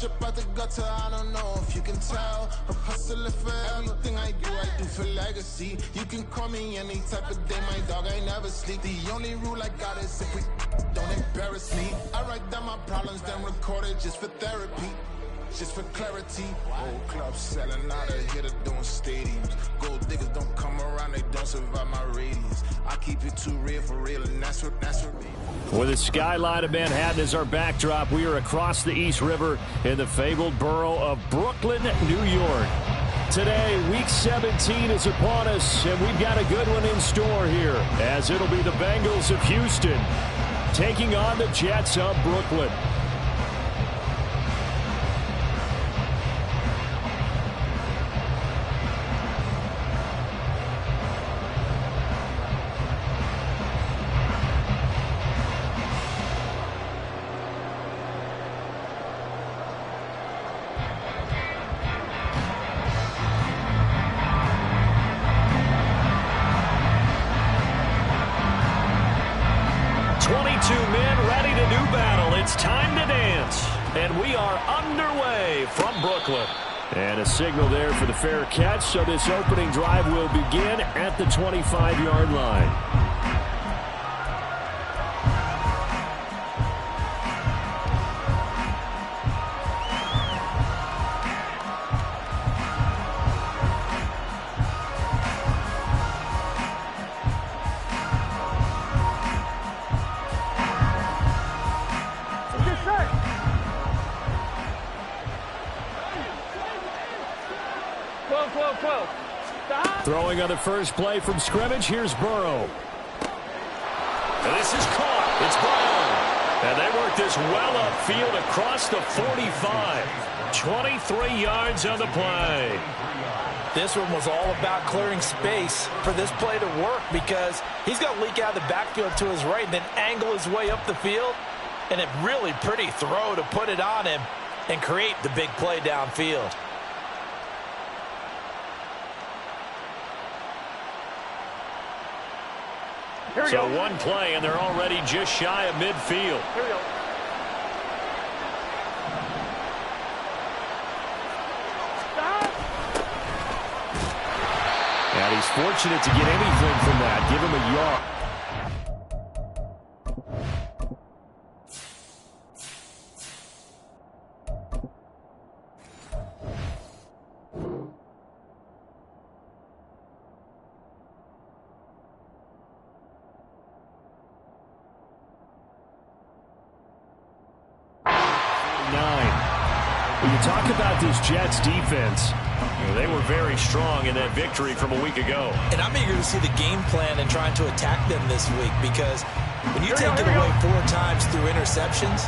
Fresh up out the gutter, I don't know if you can tell. I'm hustling for everything I do for legacy. You can call me any type of day, my dog, I never sleep. The only rule I got is if we don't embarrass me. I write down my problems, then record it just for therapy. Just for clarity, old clubs selling out of here to doing stadiums. Gold diggers don't come around, they don't survive my radius. I keep it too real for real, and that's what me. With the skyline of Manhattan as our backdrop, we are across the East River in the fabled borough of Brooklyn, New York. Today, Week 17 is upon us, and we've got a good one in store here, as it'll be the Bengals of Houston taking on the Jets of Brooklyn. It's time to dance, and we are underway from Brooklyn. And a signal there for the fair catch, so this opening drive will begin at the 25-yard line. Throwing on the first play from scrimmage, here's Burrow. And this is caught. It's Brown. And they work this well upfield across the 45. 23 yards on the play. This one was all about clearing space for this play to work, because he's going to leak out of the backfield to his right and then angle his way up the field. And a really pretty throw to put it on him and create the big play downfield. So one play, and they're already just shy of midfield. Here we go. And he's fortunate to get anything from that. Give him a yard. Talk about this Jets defense. They were very strong in that victory from a week ago. And I'm eager to see the game plan and trying to attack them this week, because when you take it away 4 times through interceptions,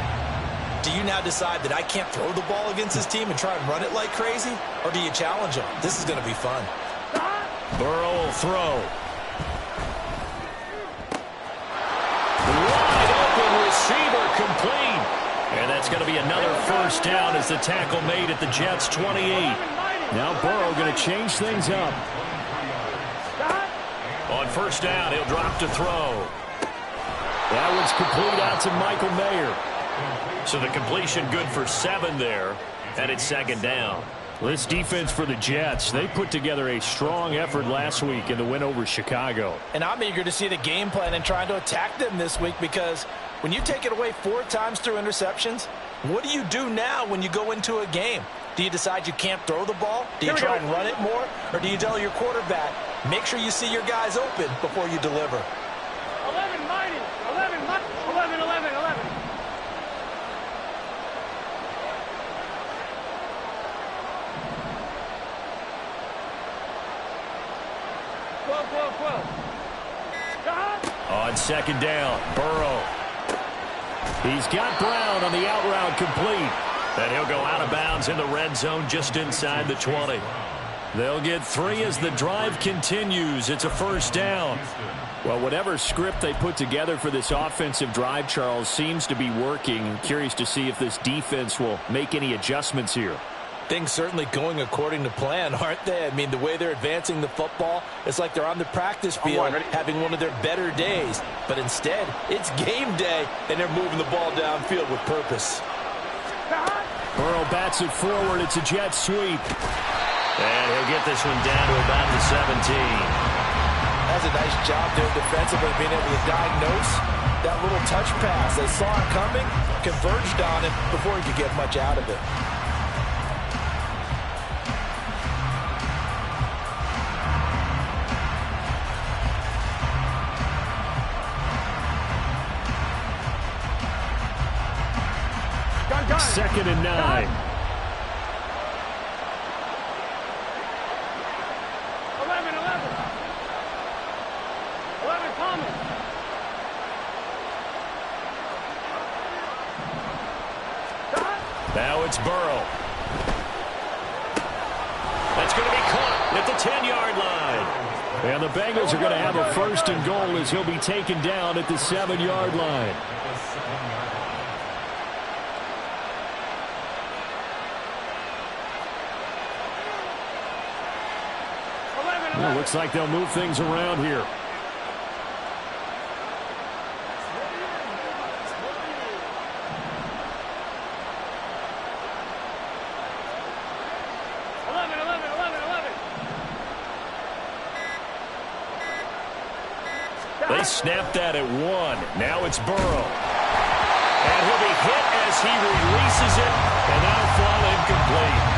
do you now decide that I can't throw the ball against this team and try and run it like crazy? Or do you challenge them? This is going to be fun. Burrow will throw. Wide open receiver complete. And that's going to be another first down as the tackle made at the Jets' 28. Now Burrow going to change things up. On first down, he'll drop to throw. That one's complete out to Michael Mayer. So the completion good for 7 there, and it's second down. This defense for the Jets, they put together a strong effort last week in the win over Chicago. And I'm eager to see the game plan and trying to attack them this week, because when you take it away 4 times through interceptions, what do you do now when you go into a game? Do you decide you can't throw the ball? Do you try and run it more? Or do you tell your quarterback, make sure you see your guys open before you deliver? 11 minus, 11, 11, 11, 11. 12, 12, 12. On second down, Burrow. He's got Brown on the out route complete. And he'll go out of bounds in the red zone just inside the 20. They'll get 3 as the drive continues. It's a first down. Well, whatever script they put together for this offensive drive, Charles, seems to be working. Curious to see if this defense will make any adjustments here. Things certainly going according to plan, aren't they? I mean, the way they're advancing the football, it's like they're on the practice field having one of their better days. But instead, it's game day, and they're moving the ball downfield with purpose. Burrow bats it forward. It's a jet sweep. And he'll get this one down to about the 17. That's a nice job there defensively, being able to diagnose that little touch pass. They saw it coming, converged on it before he could get much out of it. Second and 9. 11, Thomas. Now it's Burrow. That's going to be caught at the 10-yard line. And the Bengals are going to have a first and goal as he'll be taken down at the 7-yard line. Well, looks like they'll move things around here. They snapped that at 1. Now it's Burrow. And he'll be hit as he releases it, and that'll fall incomplete.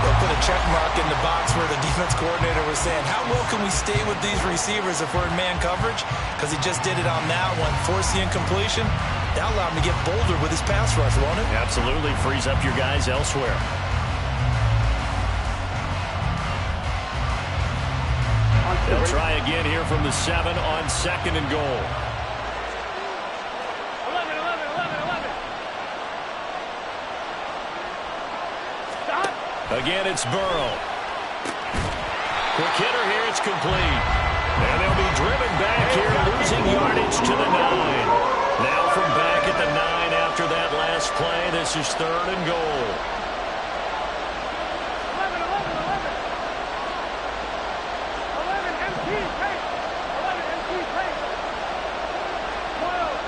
They'll put a check mark in the box where the defense coordinator was saying, how well can we stay with these receivers if we're in man coverage? Because he just did it on that one, forced the incompletion. That'll allow him to get bolder with his pass rush, won't it? Absolutely. Frees up your guys elsewhere. They'll try again here from the 7 on second and goal. 11. Stop. Again, it's Burrow. Quick hitter here. It's complete. And they'll be driven back here, losing yardage to the 9. Now from back at the 9 after that last play, this is third and goal. 11 empty take. 11 empty take. 12.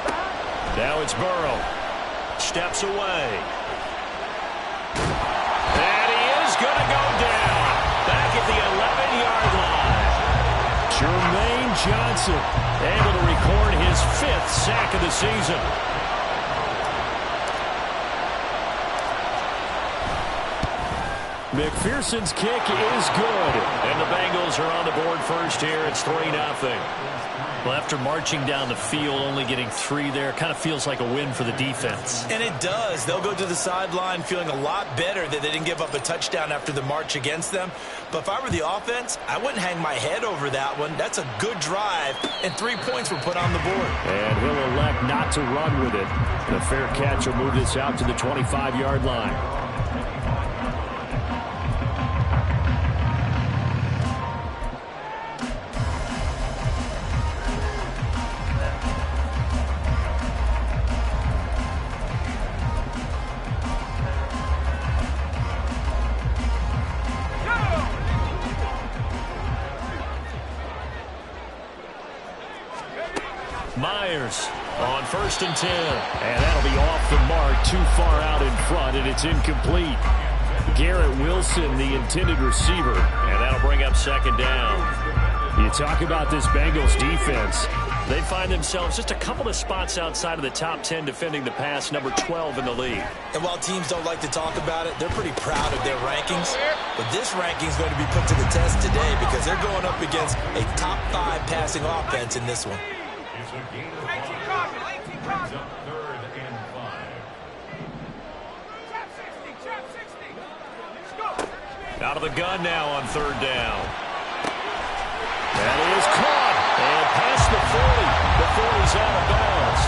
Stop. Now it's Burrow. Steps away. And he is going to go down. Back at the 11-yard line. Jermaine Johnson able to record his 5th sack of the season. McPherson's kick is good. And the Bengals are on the board first here. It's 3-0. Well, after marching down the field, only getting 3 there, kind of feels like a win for the defense. And it does. They'll go to the sideline feeling a lot better that they didn't give up a touchdown after the march against them. But if I were the offense, I wouldn't hang my head over that one. That's a good drive, and 3 points were put on the board. And he'll elect not to run with it. The fair catch will move this out to the 25-yard line. Myers on 1st and 10. And that'll be off the mark, too far out in front, and it's incomplete. Garrett Wilson, the intended receiver, and that'll bring up 2nd down. You talk about this Bengals defense. They find themselves just a couple of spots outside of the top 10 defending the pass, number 12 in the league. And while teams don't like to talk about it, they're pretty proud of their rankings. But this ranking is going to be put to the test today because they're going up against a top 5 passing offense in this one. Out of the gun now on 3rd down. That is caught. And past the 40 before he's out of bounds.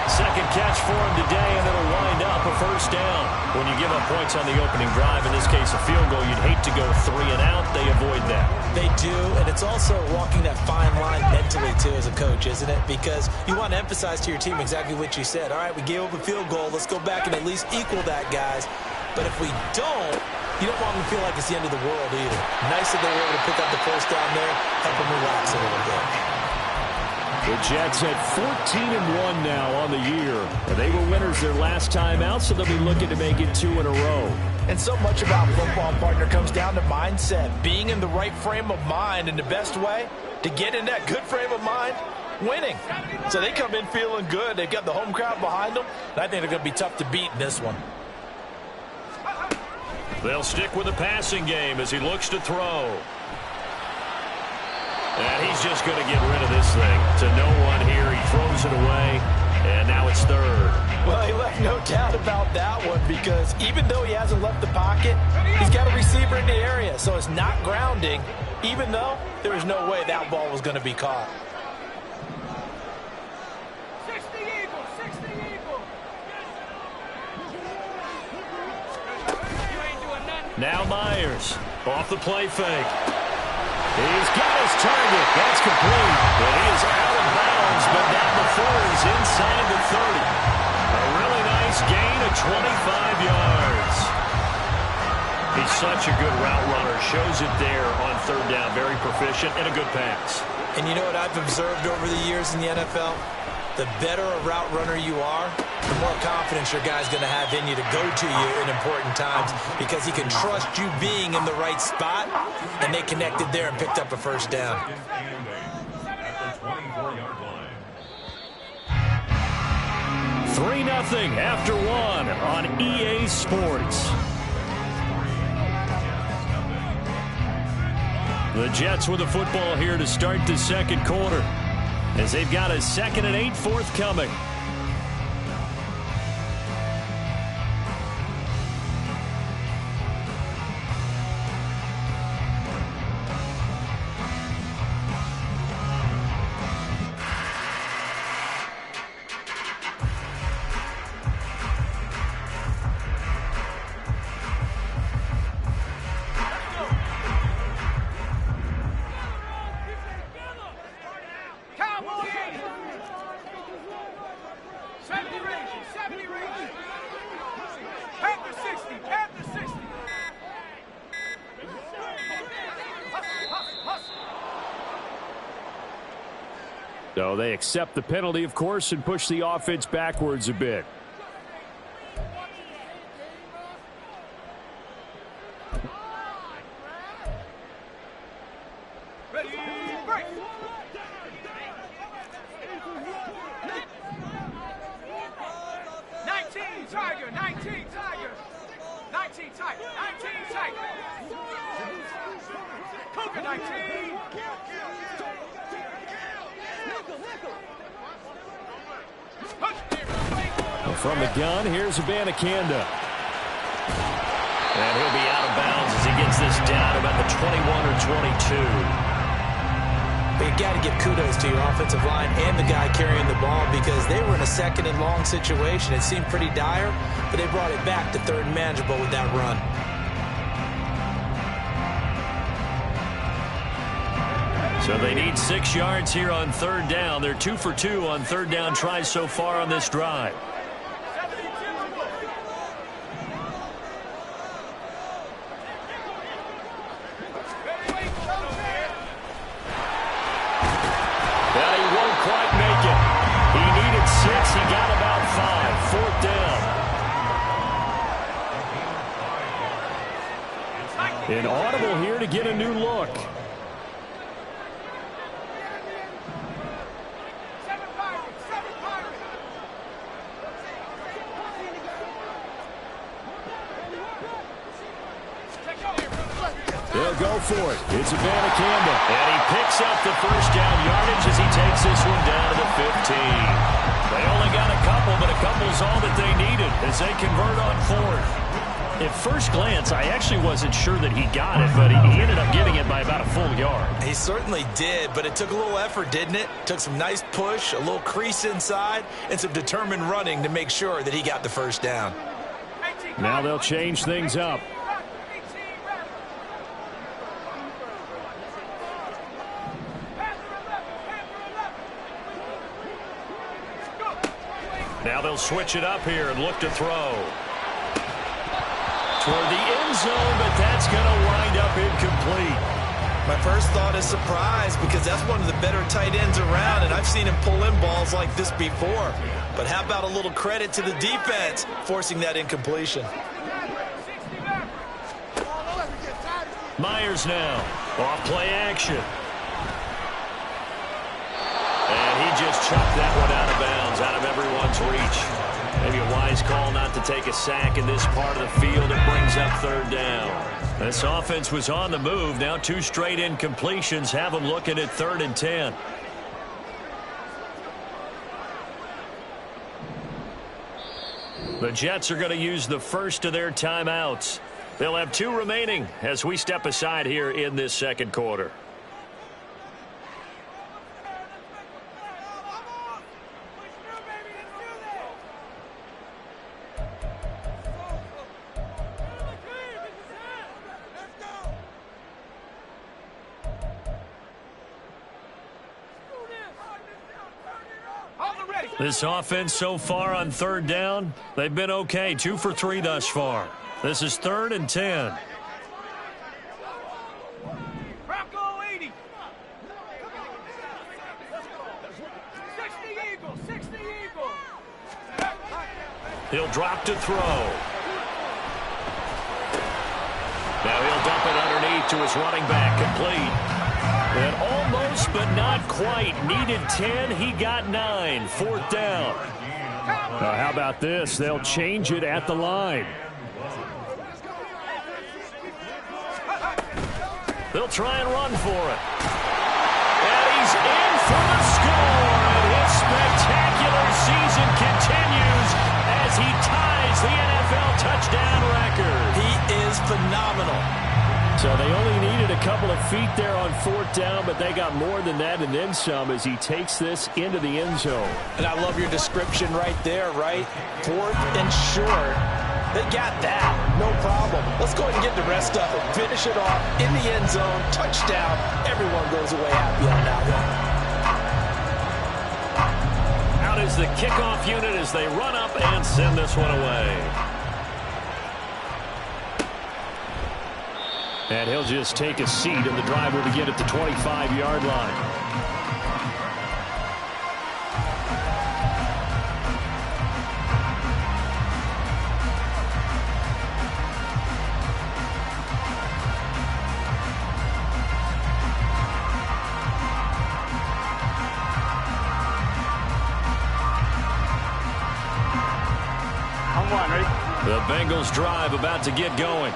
Second catch for him today, and it'll wind up a 1st down. When you give up points on the opening drive, in this case a field goal, you'd hate to go 3 and out. They avoid that. They do, and it's also walking that fine line mentally, too, as a coach, isn't it? Because you want to emphasize to your team exactly what you said. All right, we gave up a field goal. Let's go back and at least equal that, guys. But if we don't, you don't want them to feel like it's the end of the world either. Nice that they were able to pick up the 1st down there, help them relax a little bit. The Jets at 14-1 now on the year. And they were winners their last time out, so they'll be looking to make it 2 in a row. And so much about football, partner, comes down to mindset. Being in the right frame of mind, and the best way to get in that good frame of mind, winning. So they come in feeling good. They've got the home crowd behind them. And I think they're going to be tough to beat in this one. They'll stick with the passing game as he looks to throw. And he's just going to get rid of this thing to no one here. He throws it away, and now it's third. Well, he left no doubt about that one, because even though he hasn't left the pocket, he's got a receiver in the area. So it's not grounding, even though there was no way that ball was going to be caught. 60 Eagles, 60 Eagles. You ain't doing nothing. Now Myers off the play fake. He's got his target. That's complete. But he is out of bounds, but now before he's inside the 30. A really nice gain of 25 yards. He's such a good route runner. Shows it there on third down. Very proficient and a good pass. And you know what I've observed over the years in the NFL? The better a route runner you are, the more confidence your guy's going to have in you to go to you in important times, because he can trust you being in the right spot, and they connected there and picked up a first down. 3-0 after one on EA Sports. The Jets with the football here to start the second quarter, as they've got a 2nd and 8 forthcoming. So they accept the penalty, of course, and push the offense backwards a bit. Ready, break. 19 Tiger, 19 Tiger. 19 Tiger, 19 Tiger. Cougar 19. From the gun, here's Mygamecrash. And he'll be out of bounds as he gets this down about the 21 or 22. But you got to give kudos to your offensive line and the guy carrying the ball, because they were in a 2nd and long situation. It seemed pretty dire, but they brought it back to 3rd and manageable with that run. So they need 6 yards here on 3rd down. They're 2 for 2 on 3rd down tries so far on this drive. But he won't quite make it. He needed 6. He got about 5. 4th down. An audible here to get a new look. They'll go for it. It's Mygamecrash. And he picks up the first down yardage as he takes this one down to the 15. They only got a couple, but a couple's all that they needed as they convert on 4th. At first glance, I actually wasn't sure that he got it, but he ended up getting it by about a full yard. He certainly did, but it took a little effort, didn't it? Took some nice push, a little crease inside, and some determined running to make sure that he got the first down. Now they'll change things up. Now they'll switch it up here and look to throw. Toward the end zone, but that's going to wind up incomplete. My first thought is surprise because that's one of the better tight ends around, and I've seen him pull in balls like this before. But how about a little credit to the defense forcing that incompletion? Myers now. Off play action. And he just chucked that one out of bounds, out of everyone's reach. Maybe a wise call not to take a sack in this part of the field. It brings up third down. This offense was on the move. Now 2 straight incompletions have them looking at 3rd and 10. The Jets are going to use the first of their timeouts. They'll have 2 remaining as we step aside here in this second quarter. This offense so far on 3rd down, they've been okay. 2 for 3 thus far. This is 3rd and 10. Bronco 80. 60 Eagles. 60 Eagles. He'll drop to throw. Now he'll dump it underneath to his running back, complete. And almost, but not quite. Needed 10. He got 9. 4th down. Now, how about this? They'll change it at the line. They'll try and run for it. And he's in for the score. And his spectacular season continues as he ties the NFL touchdown record. He is phenomenal. So they only needed a couple of feet there on 4th down, but they got more than that and then some as he takes this into the end zone. And I love your description right there, right? 4th and short. They got that. No problem. Let's go ahead and get the rest of it. Finish it off in the end zone. Touchdown. Everyone goes away happy on that one. Out is the kickoff unit as they run up and send this one away. And he'll just take a seat, and the drive will begin at the 25-yard line. The Bengals drive about to get going.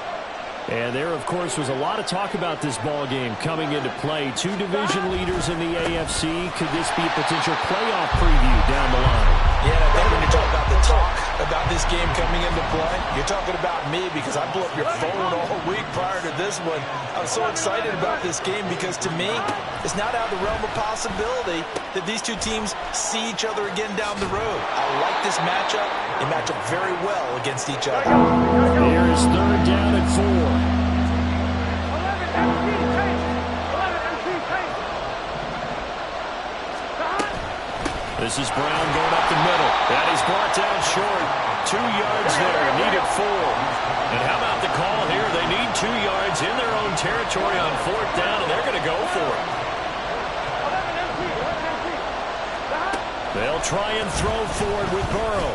And there, of course, was a lot of talk about this ball game coming into play. 2 division leaders in the AFC. Could this be a potential playoff preview down the line? Yeah, I think when you talk about the talk about this game coming into play, you're talking about me because I blew up your phone all week prior to this one. I was so excited about this game because, to me, it's not out of the realm of possibility that these 2 teams see each other again down the road. I like this matchup. They match up very well against each other. Here is 3rd down and 4. This is Brown going up the middle. That is brought down short. 2 yards there. Needed 4. And how about the call here? They need 2 yards in their own territory on 4th down, and they're going to go for it. They'll try and throw forward with Burrow.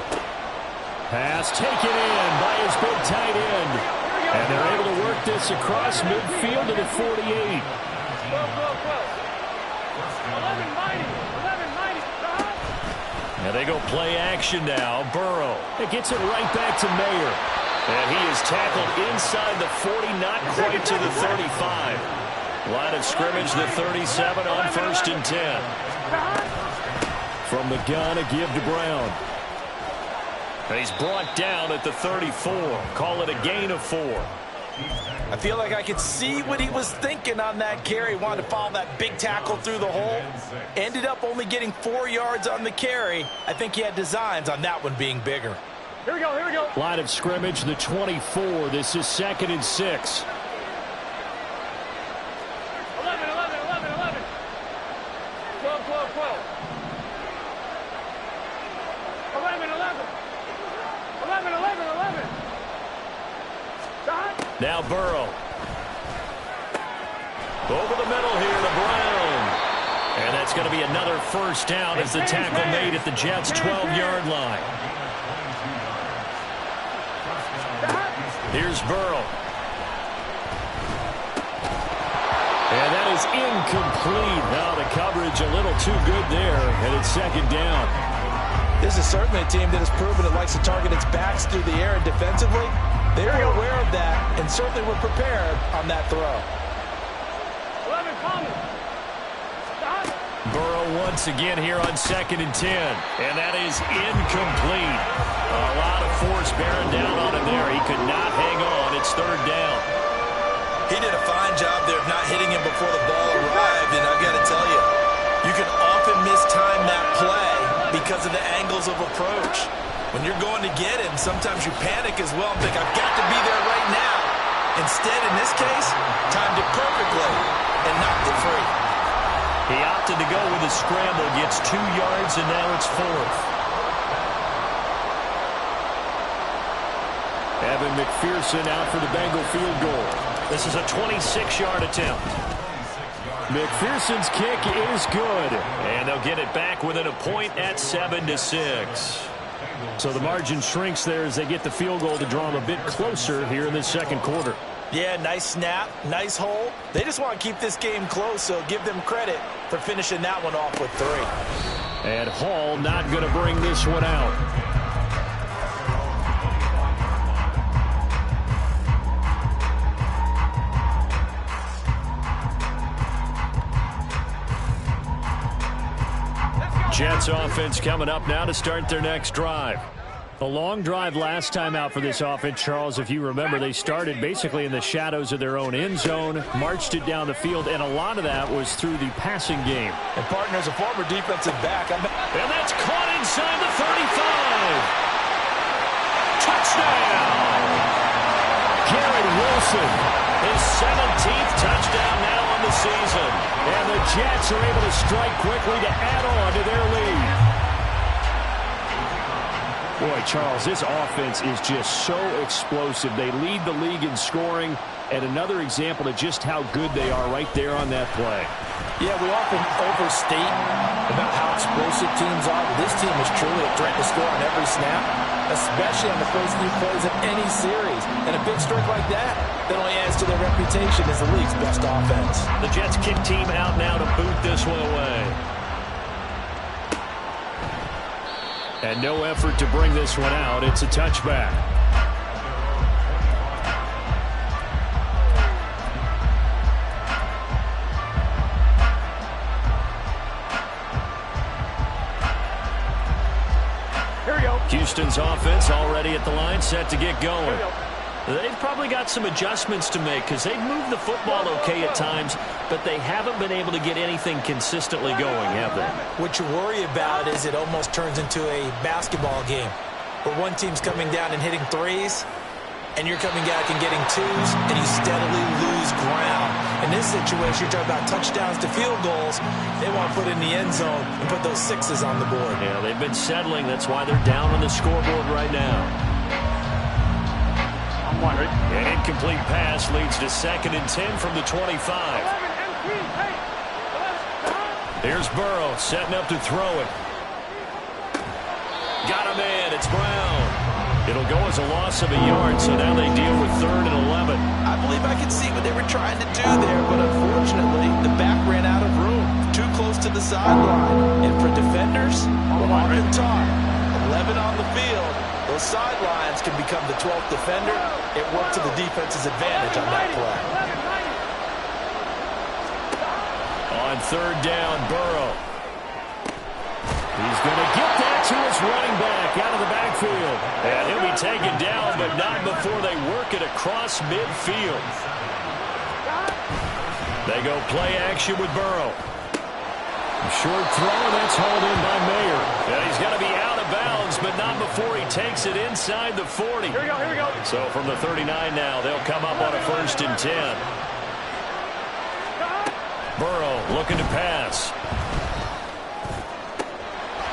Pass taken in by his big tight end. And they're able to work this across midfield to the 48. Now they go play action now. Burrow. It gets it right back to Mayer. And he is tackled inside the 40, not quite to the 35. Line of scrimmage, the 37 on 1st and 10. From the gun, a give to Brown. And he's brought down at the 34. Call it a gain of 4. I feel like I could see what he was thinking on that carry. Wanted to follow that big tackle through the hole. Ended up only getting 4 yards on the carry. I think he had designs on that one being bigger. Here we go, here we go. Line of scrimmage, the 24. This is 2nd and 6. 11, 11, 11, 11. 12, 12, 12. 11, 11. 11, 11, 11. Now Burrow. Over the middle here to Brown. And that's going to be another first down as the tackle made at the Jets' 12-yard line. Here's Burrow. And that is incomplete. Now the coverage a little too good there, and it's second down. This is certainly a team that has proven it likes to target its backs through the air, and defensively, they were aware of that and certainly were prepared on that throw. Burrow once again here on 2nd and 10, and that is incomplete. A lot of force bearing down on him there. He could not hang on. It's 3rd down. He did a fine job there of not hitting him before the ball arrived, and I've got to tell you, you can often mistime that play because of the angles of approach. When you're going to get him, sometimes you panic as well and think, I've got to be there right now. Instead, in this case, timed it perfectly and knocked it free. He opted to go with a scramble, gets 2 yards, and now it's 4th. Evan McPherson out for the Bengal field goal. This is a 26-yard attempt. McPherson's kick is good, and they'll get it back within a point at 7-6. So the margin shrinks there as they get the field goal to draw them a bit closer here in the second quarter. Yeah, nice snap, nice hole. They just want to keep this game close, so give them credit for finishing that one off with 3. And Hall not going to bring this one out. Jets offense coming up now to start their next drive. A long drive last time out for this offense, Charles. If you remember, they started basically in the shadows of their own end zone, marched it down the field, and a lot of that was through the passing game. And partner's a former defensive back. And that's caught inside the 35. Touchdown! Garrett Wilson, his 17th touchdown now on the season. And the Jets are able to strike quickly to add on to their lead. Boy, Charles, this offense is just so explosive. They lead the league in scoring, and another example of just how good they are right there on that play. Yeah, we often overstate about how explosive teams are, but this team is truly a threat to score on every snap, especially on the first few plays of any series. And a big streak like that only adds to their reputation as the league's best offense. The Jets kick team out now to boot this one away. And no effort to bring this one out. It's a touchback. Here we go. Houston's offense already at the line, set to get going. They've probably got some adjustments to make because they've moved the football okay at times, but they haven't been able to get anything consistently going, have they? What you worry about is it almost turns into a basketball game where one team's coming down and hitting 3s, and you're coming back and getting 2s, and you steadily lose ground. In this situation, you're talking about touchdowns to field goals. They want to put in the end zone and put those 6s on the board. Yeah, they've been settling. That's why they're down on the scoreboard right now. An incomplete pass leads to 2nd and 10 from the 25. Here's Burrow setting up to throw it. Got him in. It's Brown. It'll go as a loss of a yard, so now they deal with 3rd and 11. I believe I could see what they were trying to do there, but unfortunately, the back ran out of room. Too close to the sideline. And for defenders, we're often taught 11 on the field. Those sidelines can become the 12th defender. It worked to the defense's advantage on that play. On 3rd down, Burrow. He's going to get that to his running back out of the backfield. And he'll be taken down, but not before they work it across midfield. They go play action with Burrow. Short throw, that's hauled in by Mayer. And he's going to be out of bounds, but not before he takes it inside the 40. Here we go, here we go. So from the 39 now, they'll come up on a 1st and 10. Burrow looking to pass.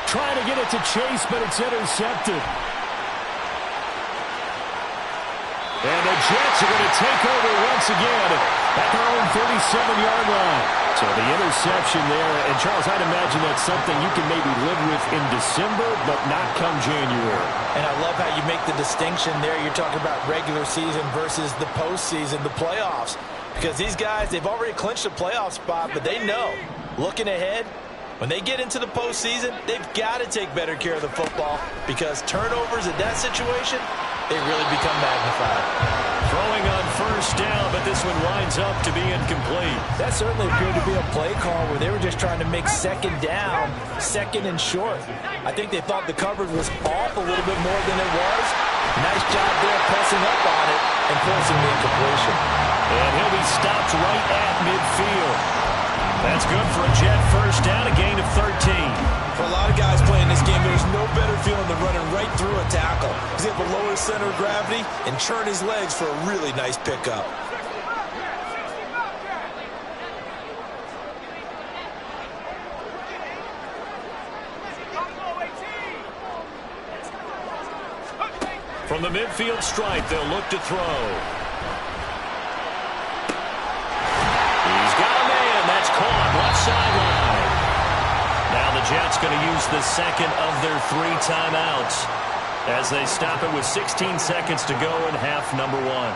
Trying to get it to Chase, but it's intercepted. And the Jets are going to take over once again at their own 37-yard line. So the interception there, and Charles, I'd imagine that's something you can maybe live with in December, but not come January. And I love how you make the distinction there. You're talking about regular season versus the postseason, the playoffs. Because these guys, they've already clinched a playoff spot, but they know, looking ahead, when they get into the postseason, they've got to take better care of the football because turnovers in that situation, they really become magnified. Throwing on first down, but this one winds up to be incomplete. That certainly appeared to be a play call where they were just trying to make second down, second and short. I think they thought the coverage was off a little bit more than it was. Nice job there pressing up on it and forcing the incompletion. And he'll be stopped right at midfield. That's good for a Jet first down, a gain of 13. For a lot of guys playing this game, there's no better feeling than running right through a tackle. He's able to lower his center of gravity and churn his legs for a really nice pickup. From the midfield stripe, they'll look to throw. He's got a man. That's caught left sideline. Now the Jets going to use the second of their 3 timeouts as they stop it with 16 seconds to go in half number 1.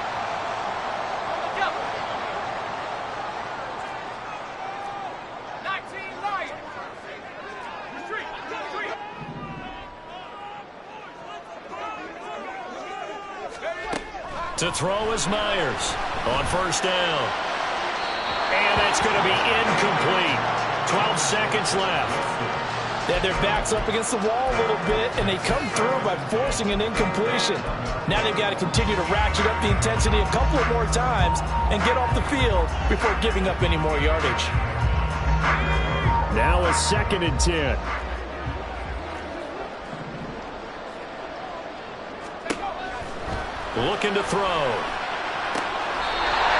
To throw is Myers on first down. And that's going to be incomplete. 12 seconds left. They had their backs up against the wall a little bit, and they come through by forcing an incompletion. Now they've got to continue to ratchet up the intensity a couple of more times and get off the field before giving up any more yardage. Now a 2nd and 10. Looking to throw.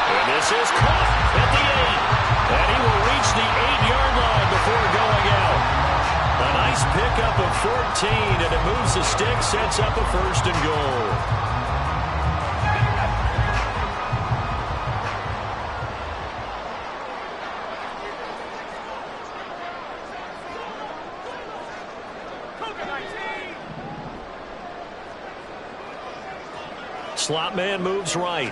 And this is caught at the 8. And he will reach the 8-yard line before going out. A nice pickup of 14, and it moves the stick, sets up a 1st and goal. Slot man moves right.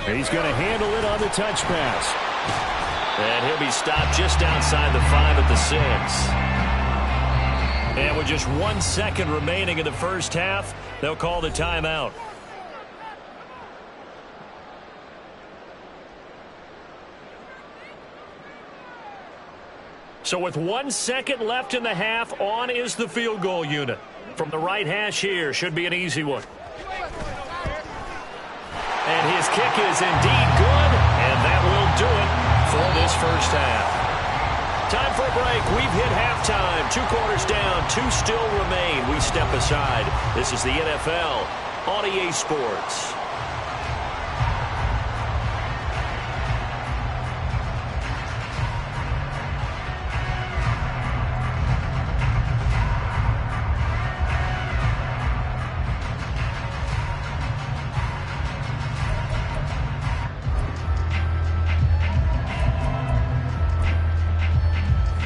He's going to handle it on the touch pass. And he'll be stopped just outside the 5 at the 6. And with just 1 second remaining in the first half, they'll call the timeout. So with 1 second left in the half, on is the field goal unit. From the right hash here, should be an easy one. And his kick is indeed good, and that will do it for this first half. Time for a break. We've hit halftime. 2 quarters down, 2 still remain. We step aside. This is the NFL on EA Sports.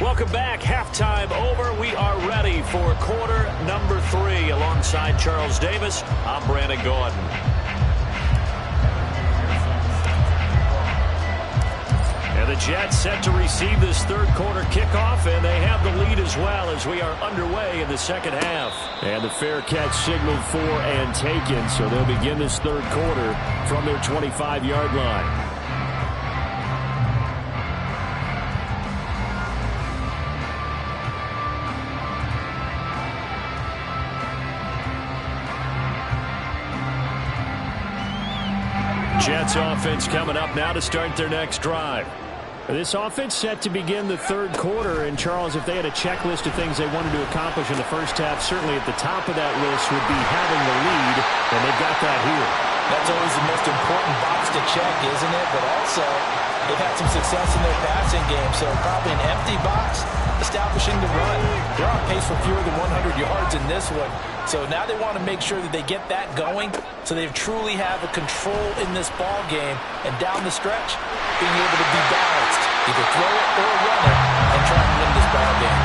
Welcome back. Halftime over. We are ready for quarter number 3. Alongside Charles Davis, I'm Brandon Gordon. And the Jets set to receive this 3rd quarter kickoff, and they have the lead as well as we are underway in the second half. And the fair catch signaled for and taken, so they'll begin this 3rd quarter from their 25-yard line. Jets offense coming up now to start their next drive. This offense set to begin the 3rd quarter, and Charles, if they had a checklist of things they wanted to accomplish in the first half, certainly at the top of that list would be having the lead, and they've got that here. That's always the most important box to check, isn't it? But also, they've had some success in their passing game, so probably an empty box establishing the run. They're on pace for fewer than 100 yards in this one. So now they want to make sure that they get that going so they truly have a control in this ball game. And down the stretch, being able to be balanced, either throw it or run it, and try and win this ball game.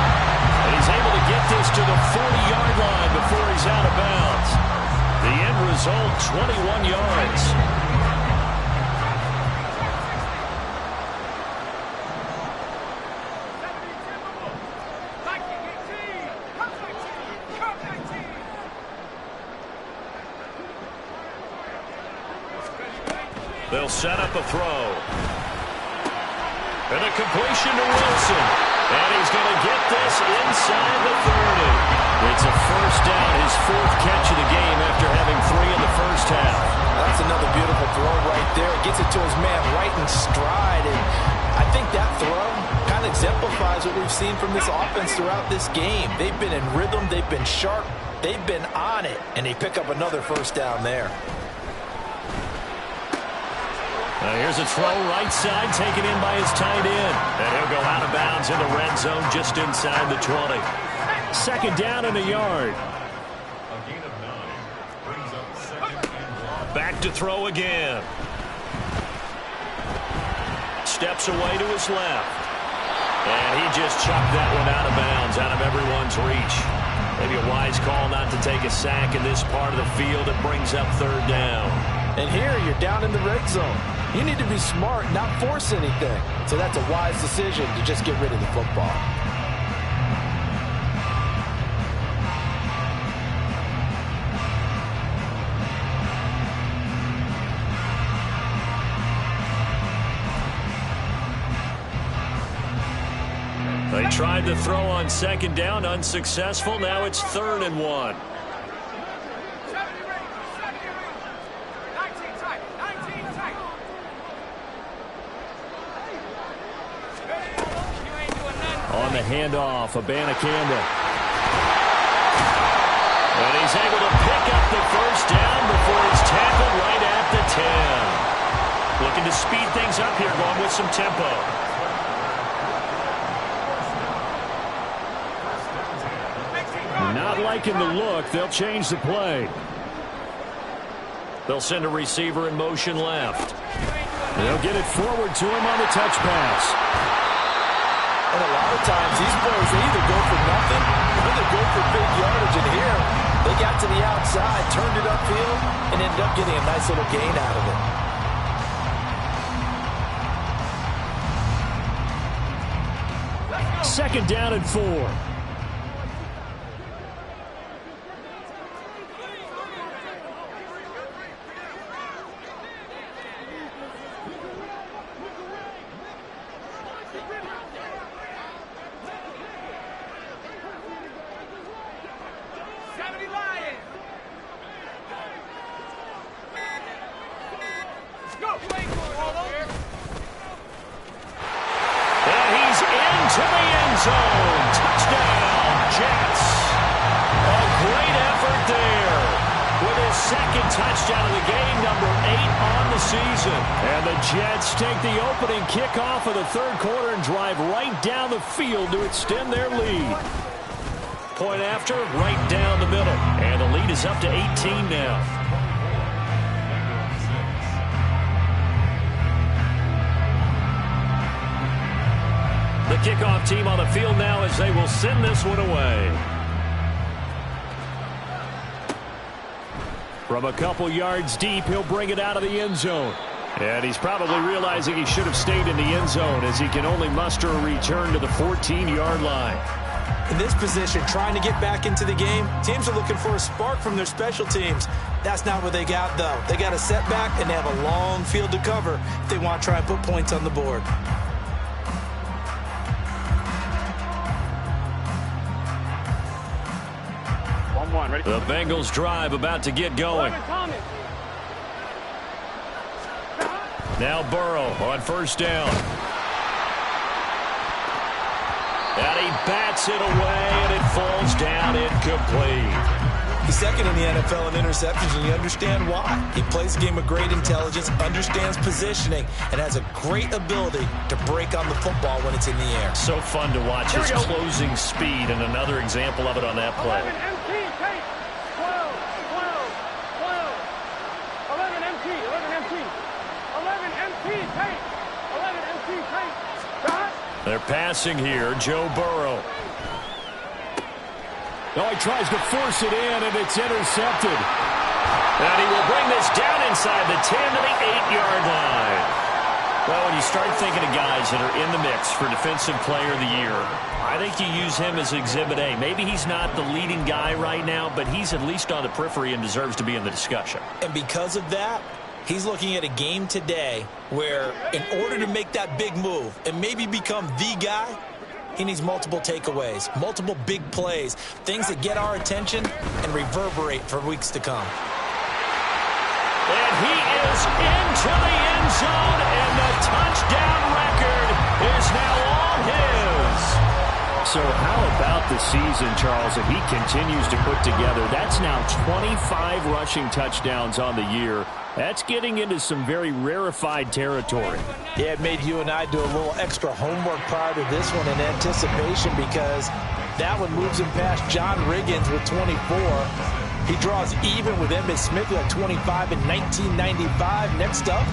And he's able to get this to the 40-yard line before he's out of bounds. The end result, 21 yards. They'll set up a throw. And a completion to Wilson. And he's going to get this inside the 30. It's a first down, his fourth catch of the game after having 3 in the first half. That's another beautiful throw right there. It gets it to his man right in stride. And I think that throw kind of exemplifies what we've seen from this offense throughout this game. They've been in rhythm. They've been sharp. They've been on it. And they pick up another first down there. Here's a throw right side taken in by his tight end. And he'll go out of bounds in the red zone just inside the 20. Second down and a yard. Back to throw again. Steps away to his left. And he just chucked that one out of bounds, out of everyone's reach. Maybe a wise call not to take a sack in this part of the field. It brings up third down. And here you're down in the red zone. You need to be smart, not force anything. So that's a wise decision to just get rid of the football. They tried to throw on second down, unsuccessful. Now it's 3rd and 1. On the handoff, Abanikanda. And he's able to pick up the first down before he's tackled right at the 10. Looking to speed things up here, going with some tempo. Not liking the look. They'll change the play. They'll send a receiver in motion left. They'll get it forward to him on the touch pass. And a lot of times, these players, they either go for nothing or they go for big yardage. And here, they got to the outside, turned it upfield, and ended up getting a nice little gain out of it. Second down and 4. To the end zone. Touchdown, Jets. A great effort there with his second touchdown of the game, number 8 on the season. And the Jets take the opening kickoff of the third quarter and drive right down the field to extend their lead. Point after, right down the middle. And the lead is up to 18 now. The kickoff team on the field now as they will send this one away. From a couple yards deep, he'll bring it out of the end zone. And he's probably realizing he should have stayed in the end zone as he can only muster a return to the 14-yard line. In this position, trying to get back into the game, teams are looking for a spark from their special teams. That's not what they got, though. They got a setback, and they have a long field to cover if they want to try and put points on the board. The Bengals drive about to get going. Now Burrow on first down. And he bats it away, and it falls down incomplete. He's second in the NFL in interceptions, and you understand why. He plays a game with great intelligence, understands positioning, and has a great ability to break on the football when it's in the air. So fun to watch his closing speed, and another example of it on that play. 11 MT, take. 12, 12, 12. 11 MT, 11 MT. 11 MT, take. 11 MT, take. Stop. They're passing here. Joe Burrow. Oh, he tries to force it in, and it's intercepted. And he will bring this down inside the 10 to the 8-yard line. Well, when you start thinking of guys that are in the mix for Defensive Player of the Year, I think you use him as Exhibit A. Maybe he's not the leading guy right now, but he's at least on the periphery and deserves to be in the discussion. And because of that, he's looking at a game today where in order to make that big move and maybe become the guy, he needs multiple takeaways, multiple big plays, things that get our attention and reverberate for weeks to come. And he is into the end zone, and the touchdown record is now all his. So how about the season, Charles, that he continues to put together? That's now 25 rushing touchdowns on the year. That's getting into some very rarefied territory. Yeah, it made you and I do a little extra homework prior to this one in anticipation, because that one moves him past John Riggins with 24. He draws even with Emmitt Smith at 25 in 1995. Next up,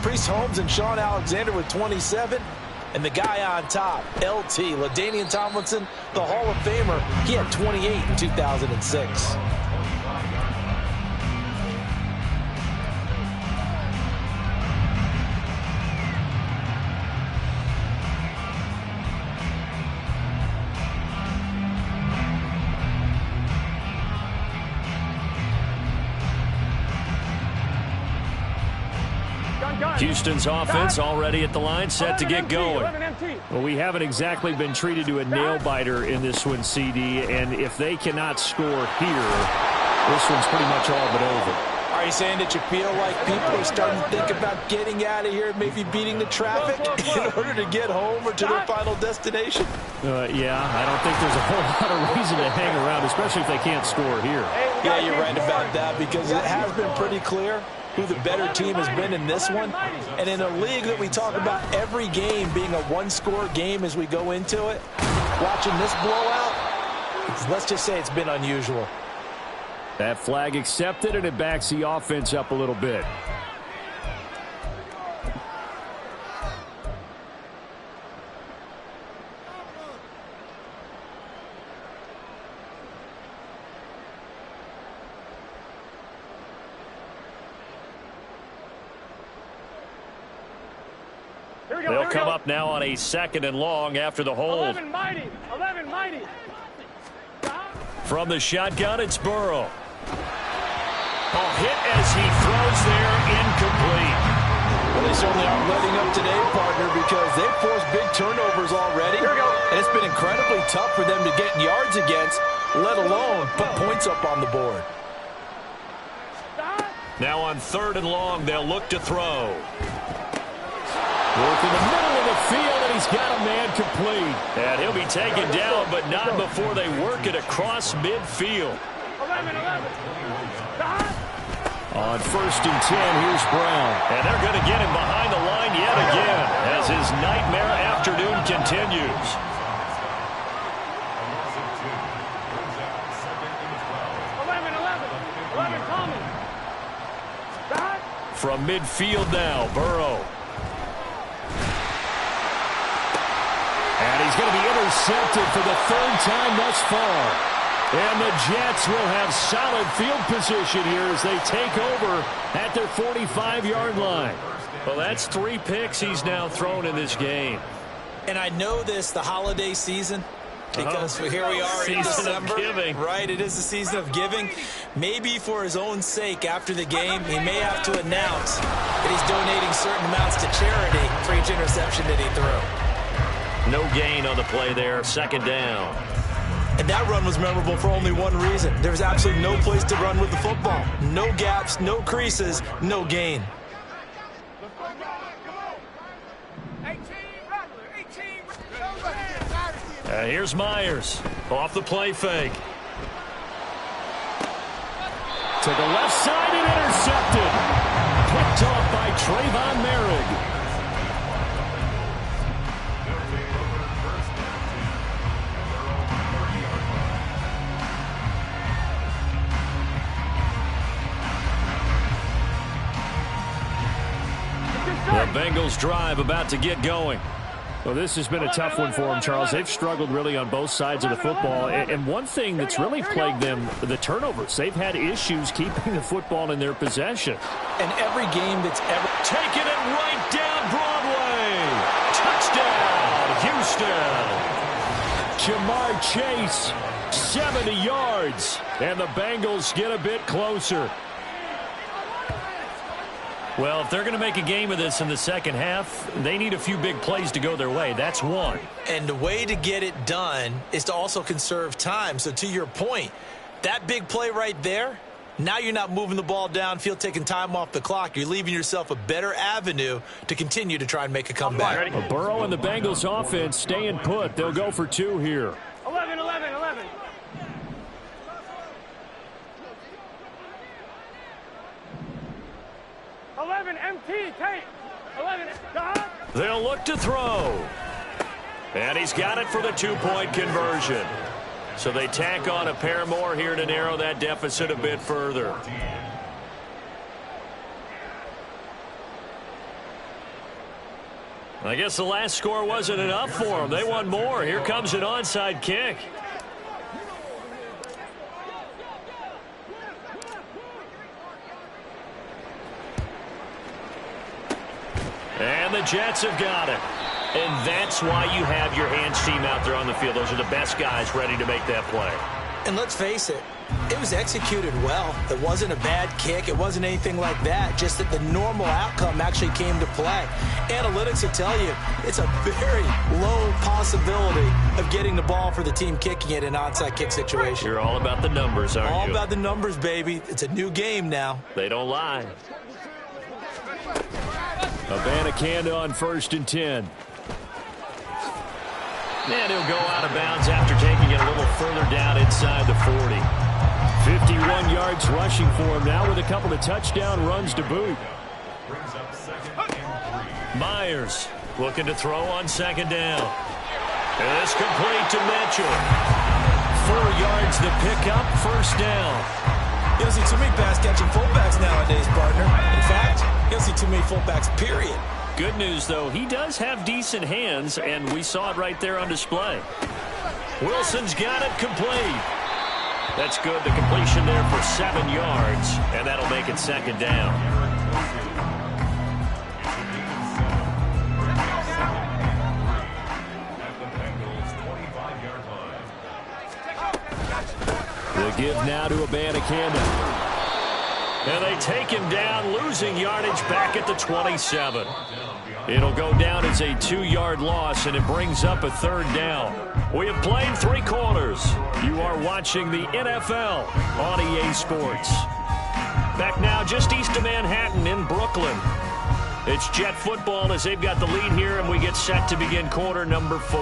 Priest Holmes and Sean Alexander with 27. And the guy on top, LT, LaDainian Tomlinson, the Hall of Famer, he had 28 in 2006. Houston's offense already at the line, set to get going. Well, we haven't exactly been treated to a nail-biter in this one, CD, and if they cannot score here, this one's pretty much all but over. Are you saying that you feel like people are starting to think about getting out of here, maybe beating the traffic in order to get home or to their final destination? Yeah, I don't think there's a whole lot of reason to hang around, especially if they can't score here. Yeah, you're right about that, because it has been pretty clear who the better team has been in this one. And in a league that we talk about every game being a one-score game as we go into it, watching this blowout, let's just say it's been unusual. That flag accepted, and it backs the offense up a little bit. They'll come up now on a 2nd and long after the hold. 11 mighty. 11 mighty. From the shotgun, it's Burrow. Oh, hit as he throws there, incomplete. Well, they certainly aren't letting up today, partner, because they've forced big turnovers already. And it's been incredibly tough for them to get yards against, let alone put points up on the board. Now on 3rd and long, they'll look to throw. Work in the middle of the field, and he's got a man complete. And he'll be taken down, but not before they work it across midfield. 11. On 1st and 10, here's Brown. And they're going to get him behind the line yet again as his nightmare afternoon continues. 11, Tommy. From midfield now, Burrow. And he's going to be intercepted for the 3rd time thus far. And the Jets will have solid field position here as they take over at their 45-yard line. Well, that's 3 picks he's now thrown in this game. And I know this, the holiday season, because here we are in December. Giving. Right, it is the season of giving. Maybe for his own sake after the game, he may have to announce that he's donating certain amounts to charity for each interception that he threw. No gain on the play there, 2nd down. And that run was memorable for only one reason. There was absolutely no place to run with the football. No gaps, no creases, no gain. 18. Here's Myers off the play fake. To the left side and intercepted. Picked off by Trayvon Merrick. The Bengals drive about to get going. Well, this has been a tough one for them, Charles. They've struggled really on both sides of the football. And one thing that's really plagued them, the turnovers. They've had issues keeping the football in their possession. And every game that's ever taken it right down Broadway. Touchdown, Houston. Jamar Chase, 70 yards. And the Bengals get a bit closer. Well, if they're going to make a game of this in the second half, they need a few big plays to go their way. That's one. And the way to get it done is to also conserve time. So to your point, that big play right there, now you're not moving the ball downfield, taking time off the clock. You're leaving yourself a better avenue to continue to try and make a comeback. Burrow and the Bengals offense staying put. They'll go for two here. 11. 11 MT, Tate. 11. They'll look to throw. And he's got it for the two-point conversion. So they tack on a pair more here to narrow that deficit a bit further. I guess the last score wasn't enough for them. They want more. Here comes an onside kick. And the Jets have got it. And that's why you have your hands team out there on the field. Those are the best guys ready to make that play. And let's face it, it was executed well. It wasn't a bad kick. It wasn't anything like that. Just that the normal outcome actually came to play. Analytics will tell you it's a very low possibility of getting the ball for the team kicking it in an onside kick situation. You're all about the numbers, aren't you? All about the numbers, baby. It's a new game now. They don't lie. Abanikanda on 1st and 10. And he'll go out of bounds after taking it a little further down inside the 40. 51 yards rushing for him now with a couple of touchdown runs to boot. Myers looking to throw on 2nd down. And it's complete to Mitchell. 4 yards the pickup, 1st down. You don't see too many pass-catching fullbacks nowadays, partner. In fact, you don't see too many fullbacks, period. Good news, though, he does have decent hands, and we saw it right there on display. Wilson's got it complete. That's good. The completion there for 7 yards, and that'll make it 2nd down. The give now to Abanikanda. And they take him down, losing yardage back at the 27. It'll go down as a 2-yard loss, and it brings up a 3rd down. We have played 3 quarters. You are watching the NFL on EA Sports. Back now just east of Manhattan in Brooklyn. It's Jet football as they've got the lead here, and we get set to begin quarter number 4.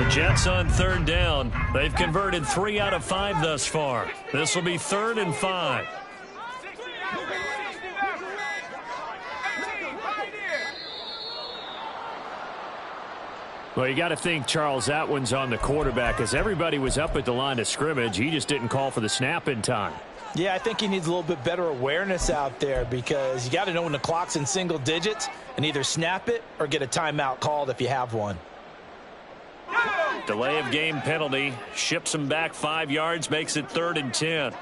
Jets on 3rd down. They've converted 3 out of 5 thus far. This will be 3rd and 5. Well, you got to think, Charles, that one's on the quarterback as everybody was up at the line of scrimmage. He just didn't call for the snap in time. Yeah, I think he needs a little bit better awareness out there because you got to know when the clock's in single digits and either snap it or get a timeout called if you have one. Delay of game penalty ships him back 5 yards, makes it 3rd and 10.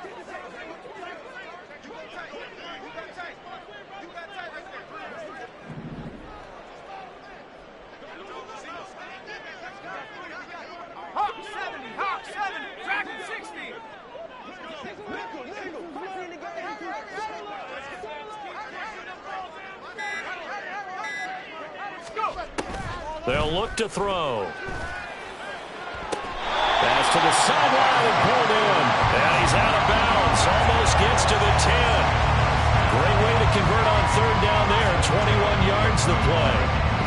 They'll look to throw. Pass to the sideline and pulled in. And he's out of bounds. Almost gets to the 10. Great way to convert on third down there. 21 yards the play.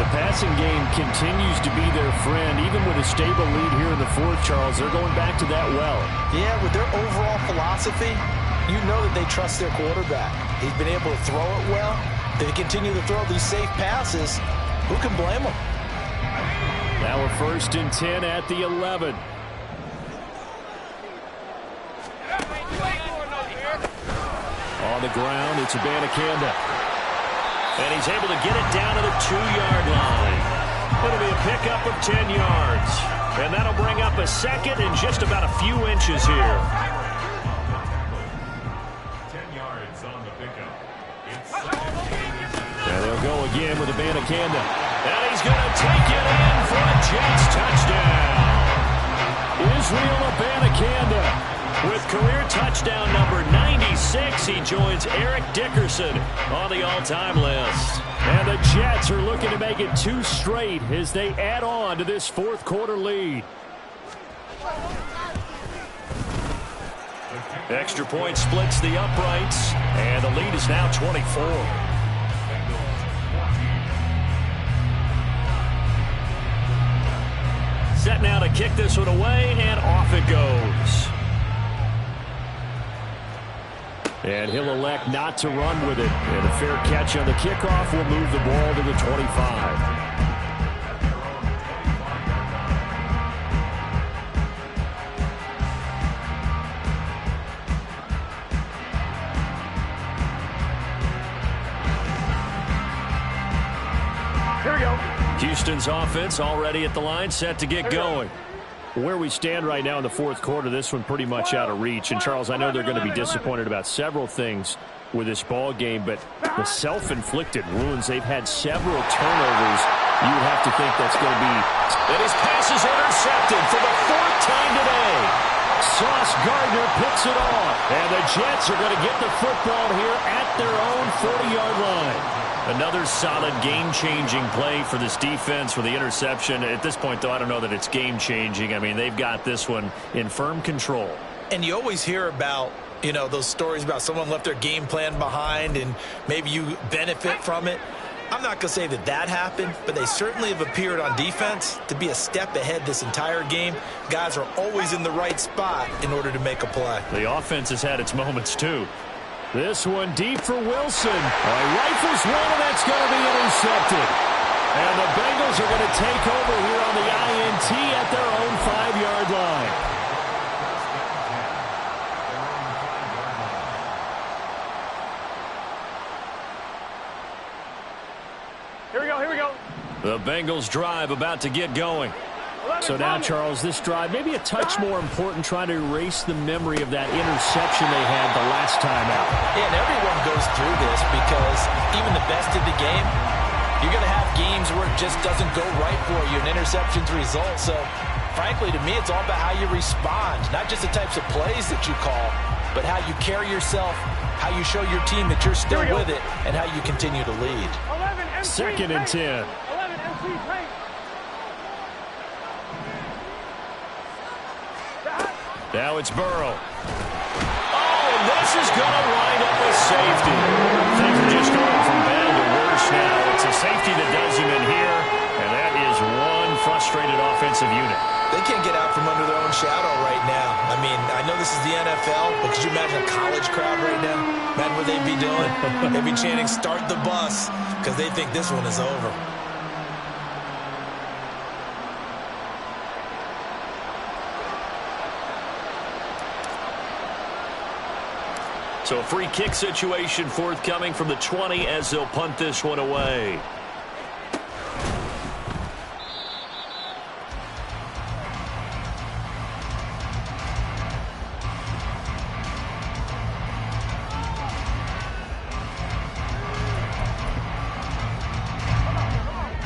The passing game continues to be their friend. Even with a stable lead here in the fourth, Charles, they're going back to that well. Yeah, with their overall philosophy, you know that they trust their quarterback. He's been able to throw it well. They continue to throw these safe passes. Who can blame them? Now a 1st and 10 at the 11. On the ground, it's Mygamecrash. And he's able to get it down to the 2-yard line. It'll be a pickup of 10 yards. And that'll bring up a second and just about a few inches here. 10 yards on the pickup. And they'll go again with Mygamecrash. And he's going to take it in for a Jets touchdown. Israel Mygamecrash. With career touchdown number 96, he joins Eric Dickerson on the all-time list. And the Jets are looking to make it 2 straight as they add on to this fourth quarter lead. Extra point splits the uprights, and the lead is now 24. Set now to kick this one away, and off it goes. And he'll elect not to run with it. And a fair catch on the kickoff will move the ball to the 25. Here we go. Houston's offense already at the line, set to get going. Where we stand right now in the fourth quarter, this one pretty much out of reach. And, Charles, I know they're going to be disappointed about several things with this ball game, but the self-inflicted wounds, they've had several turnovers. You would have to think that's going to be... And his pass is intercepted for the 4th time today. Sauce Gardner picks it off. And the Jets are going to get the football here at their own 40-yard line. Another solid game-changing play for this defense with the interception. At this point, though, I don't know that it's game-changing. I mean, they've got this one in firm control. And you always hear about, you know, those stories about someone left their game plan behind and maybe you benefit from it. I'm not going to say that that happened, but they certainly have appeared on defense to be a step ahead this entire game. Guys are always in the right spot in order to make a play. The offense has had its moments, too. This one deep for Wilson. Rifles one, and that's going to be intercepted. And the Bengals are going to take over here on the INT at their own 5-yard line. Here we go, here we go. The Bengals drive about to get going. So now, Charles, this drive maybe a touch more important, trying to erase the memory of that interception they had the last time out. Yeah, and everyone goes through this because even the best of the game, you're going to have games where it just doesn't go right for you, and interceptions result. So, frankly, to me, it's all about how you respond, not just the types of plays that you call, but how you carry yourself, how you show your team that you're still with it, and how you continue to lead. 2nd and 10. 11 MC paint. Now it's Burrow. Oh, and this is going to wind up a safety. Things are just going from bad to worse now. It's a safety that does him in here, and that is one frustrated offensive unit. They can't get out from under their own shadow right now. I mean, I know this is the NFL, but could you imagine a college crowd right now? Imagine what they'd be doing. They'd be chanting, "Start the bus," because they think this one is over. So a free kick situation forthcoming from the 20 as they'll punt this one away.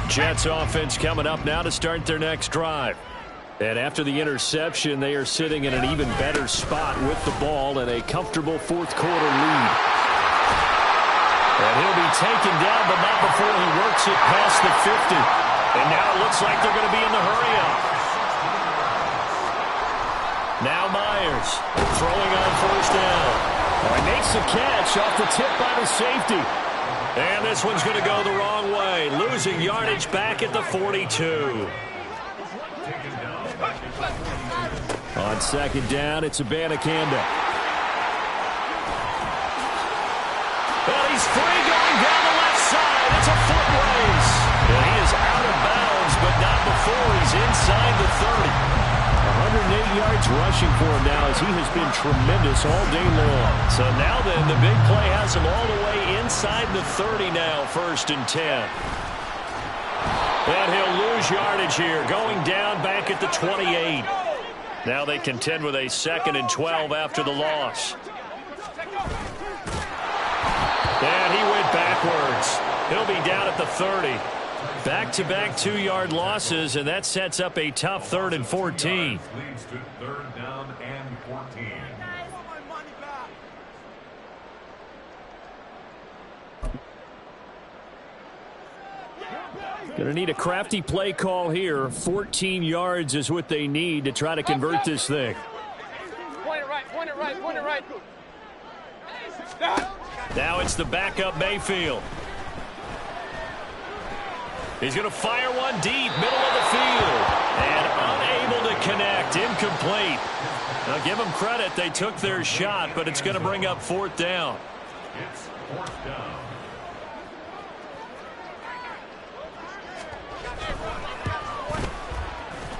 Jets offense coming up now to start their next drive. And after the interception, they are sitting in an even better spot with the ball and a comfortable fourth quarter lead. And he'll be taken down, but not before he works it past the 50. And now it looks like they're going to be in the hurry-up. Now Myers throwing on first down. Oh, he makes the catch off the tip by the safety. And this one's going to go the wrong way, losing yardage back at the 42. On second down, it's Mygamecrash. Well, he's free going down the left side. It's a foot race. And he is out of bounds, but not before he's inside the 30. 108 yards rushing for him now as he has been tremendous all day long. So now then, the big play has him all the way inside the 30 now, 1st and 10. And he'll lose yardage here, going down back at the 28. Now they contend with a 2nd and 12 after the loss. And he went backwards. He'll be down at the 30. Back-to-back 2-yard losses, and that sets up a tough 3rd and 14. Leads to 3rd down and 14. Going to need a crafty play call here. 14 yards is what they need to try to convert this thing. Point it right, point it right, point it right. Now it's the backup Mayfield. He's going to fire one deep, middle of the field. And unable to connect, incomplete. Now give them credit, they took their shot, but it's going to bring up 4th down. It's 4th down.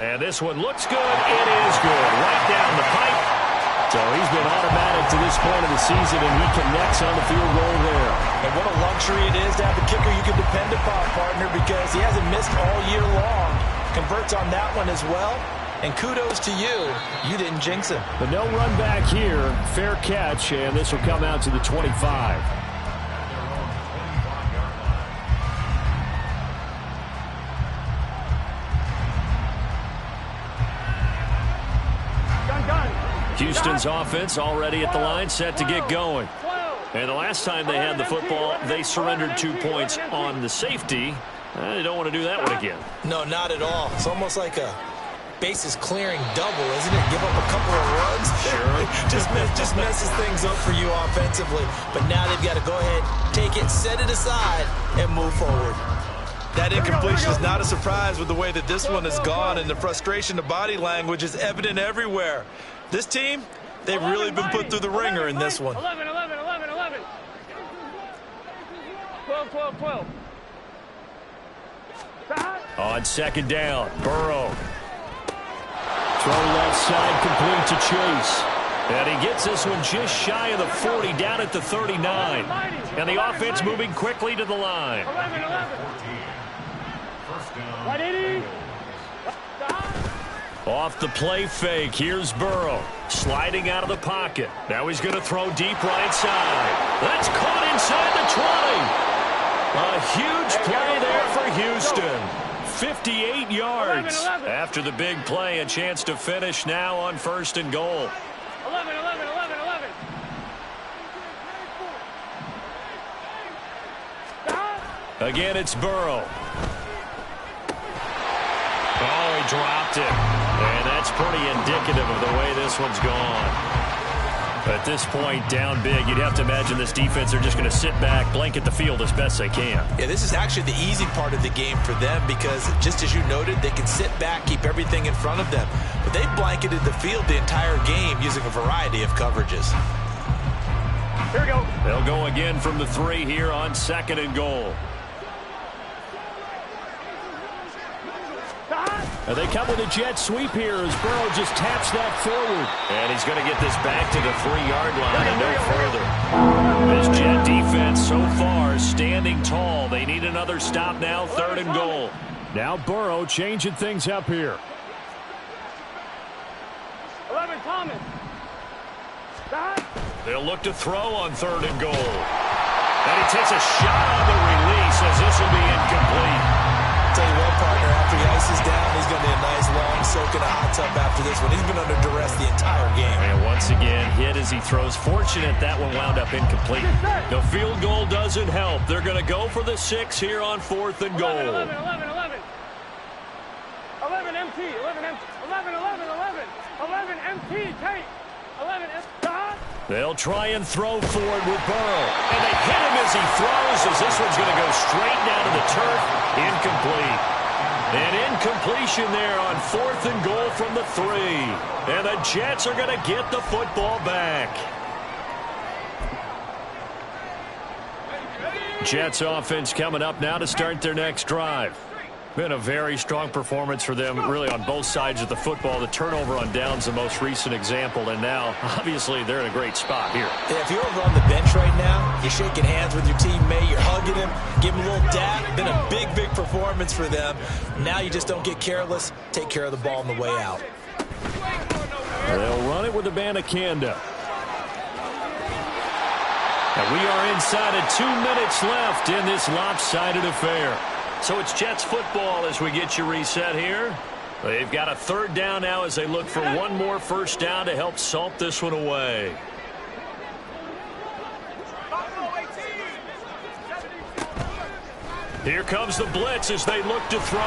And this one looks good. It is good. Right down the pipe. So he's been automatic to this point of the season, and he connects on the field goal there. And what a luxury it is to have a kicker you can depend upon, partner, because he hasn't missed all year long. Converts on that one as well. And kudos to you. You didn't jinx him. But no run back here. Fair catch, and this will come out to the 25. Houston's offense already at the line, set to get going. And the last time they had the football, they surrendered 2 points on the safety. They don't want to do that one again. No, not at all. It's almost like a bases clearing double, isn't it? Give up a couple of runs. Sure. just messes things up for you offensively. But now they've got to go ahead, take it, set it aside, and move forward. That incompletion is not a surprise with the way that this one has gone, and the frustration, the body language is evident everywhere. This team, they've really been put through the ringer in this one. 11, 11, 11, 11. 12, 12, 12. On second down, Burrow. Throw left side, complete to Chase. And he gets this one just shy of the 40, down at the 39. And the offense moving quickly to the line. 11, 11. First down. Right, 80. Off the play fake, here's Burrow. Sliding out of the pocket. Now he's going to throw deep right side. That's caught inside the 20. A huge play there for Houston. 58 yards. 11. After the big play, a chance to finish now on 1st and goal. 11, 11, 11, 11. Again, it's Burrow. Oh, he dropped it. And that's pretty indicative of the way this one's gone. At this point, down big, you'd have to imagine this defense, they're just going to sit back, blanket the field as best they can. Yeah, this is actually the easy part of the game for them because, just as you noted, they can sit back, keep everything in front of them. But they've blanketed the field the entire game using a variety of coverages. Here we go. They'll go again from the 3 here on 2nd and goal. And they come with a jet sweep here as Burrow just taps that forward. And he's going to get this back to the 3-yard line and no further. This Jet defense so far standing tall. They need another stop now, 3rd and goal. Now Burrow changing things up here. 11, Thomas. They'll look to throw on 3rd and goal. And he takes a shot on the release as this will be incomplete. Tell you what, partner, after he ices down, he's going to be a nice long soak in a hot tub after this one. He's been under duress the entire game. And once again, hit as he throws. Fortunate that one wound up incomplete. The field goal doesn't help. They're going to go for the 6 here on 4th and goal. 11, 11, 11. MT, 11 MT, 11, 11, 11, 11 MT, take, 11 MT. They'll try and throw forward with Burrow. And they hit him as he throws, as this one's going to go straight down to the turf. Incomplete. An incompletion there on 4th and goal from the 3. And the Jets are going to get the football back. Jets offense coming up now to start their next drive. Been a very strong performance for them, really, on both sides of the football. The turnover on downs, the most recent example, and now, obviously, they're in a great spot here. Yeah, if you're over on the bench right now, you're shaking hands with your teammate, you're hugging him, give him a little dap. Been a big, big performance for them. Now you just don't get careless. Take care of the ball on the way out. They'll run it with Mygamecrash. And we are inside of 2 minutes left in this lopsided affair. So it's Jets football as we get you reset here. They've got a 3rd down now as they look for one more first down to help salt this one away. Here comes the blitz as they look to throw.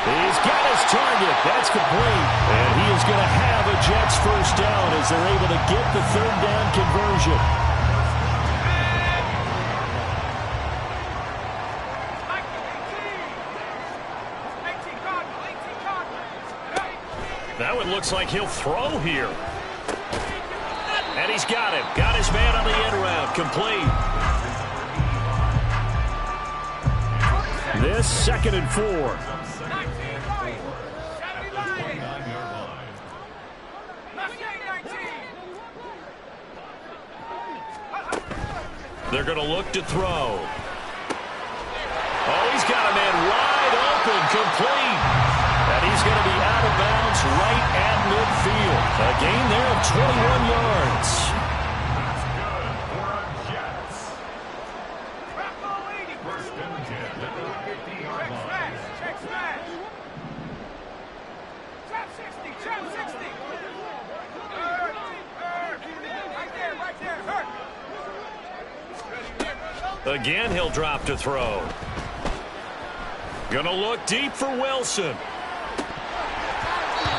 He's got his target. That's complete. And he is going to have a Jets first down as they're able to get the 3rd down conversion. That one looks like he'll throw here. And he's got him. Got his man on the end route. Complete. This 2nd and 4. They're going to look to throw. Oh, he's got a man wide open. Complete. And he's going to be out of bounds right at midfield. A gain there of 21 yards. That's good for a Jets. First and 10 at the 50-yard line. Check smash. Trap 60, trap 60. Right there, hurt. Again, he'll drop to throw. Going to look deep for Wilson.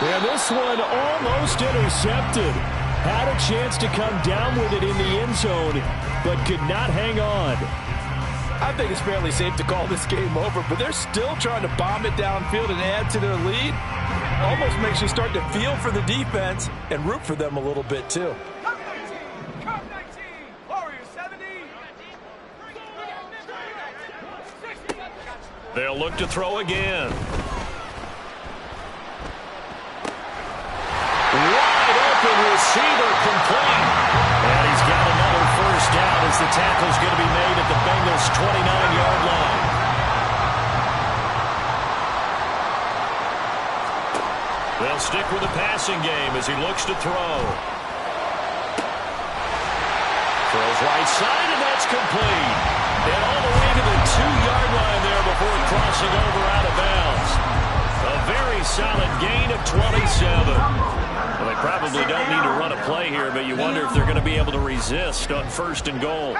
And this one almost intercepted. Had a chance to come down with it in the end zone, but could not hang on. I think it's fairly safe to call this game over, but they're still trying to bomb it downfield and add to their lead. Almost makes you start to feel for the defense and root for them a little bit, too. Cup 19, Warriors 70. They'll look to throw again. Wide open receiver, complete. And he's got another first down as the tackle's going to be made at the Bengals' 29-yard line. They'll stick with the passing game as he looks to throw. Throws right side, and that's complete. And all the way to the 2-yard line there before crossing over out of bounds. A very solid gain of 27. Well, they probably don't need to run a play here, but you wonder if they're going to be able to resist on 1st and goal.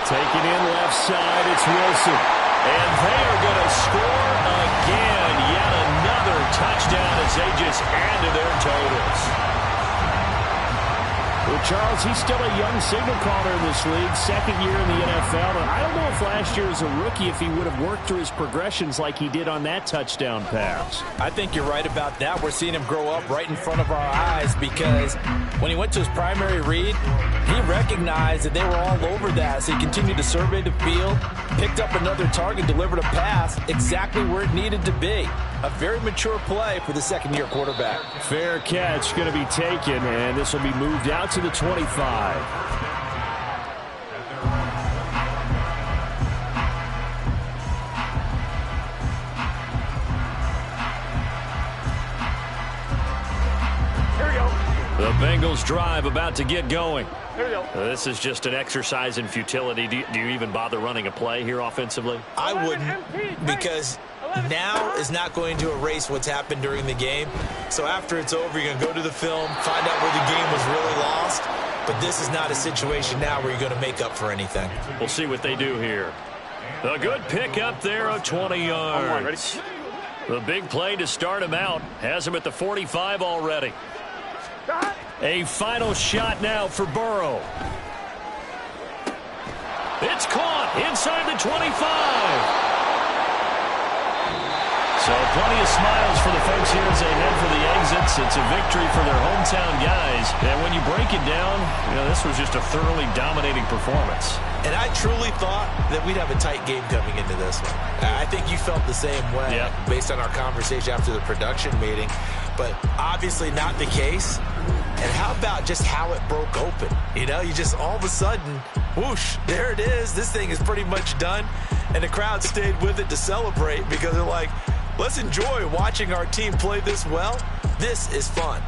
Taking in left side, it's Wilson. And they are going to score again. Yet another touchdown as they just add to their totals. Well, Charles, he's still a young signal caller in this league, 2nd year in the NFL. And I don't know if last year as a rookie, if he would have worked through his progressions like he did on that touchdown pass. I think you're right about that. We're seeing him grow up right in front of our eyes because when he went to his primary read, he recognized that they were all over that. So he continued to survey the field, picked up another target, delivered a pass exactly where it needed to be. A very mature play for the 2nd-year quarterback. Fair catch going to be taken, and this will be moved out to the 25. Here we go. The Bengals drive about to get going. Here we go. This is just an exercise in futility. Do you even bother running a play here offensively? I wouldn't, because now is not going to erase what's happened during the game. So after it's over, you're going to go to the film, find out where the game was really lost, but this is not a situation now where you're going to make up for anything. We'll see what they do here. A good pick up there of 20 yards. The big play to start him out has him at the 45 already. A final shot now for Burrow. It's caught inside the 25. So plenty of smiles for the folks here as they head for the exits. It's a victory for their hometown guys. And when you break it down, this was just a thoroughly dominating performance. And I truly thought that we'd have a tight game coming into this one. I think you felt the same way based on our conversation after the production meeting. But obviously not the case. And how about just how it broke open? You just all of a sudden, whoosh, there it is. This thing is pretty much done. And the crowd stayed with it to celebrate because they're like, let's enjoy watching our team play this well. This is fun.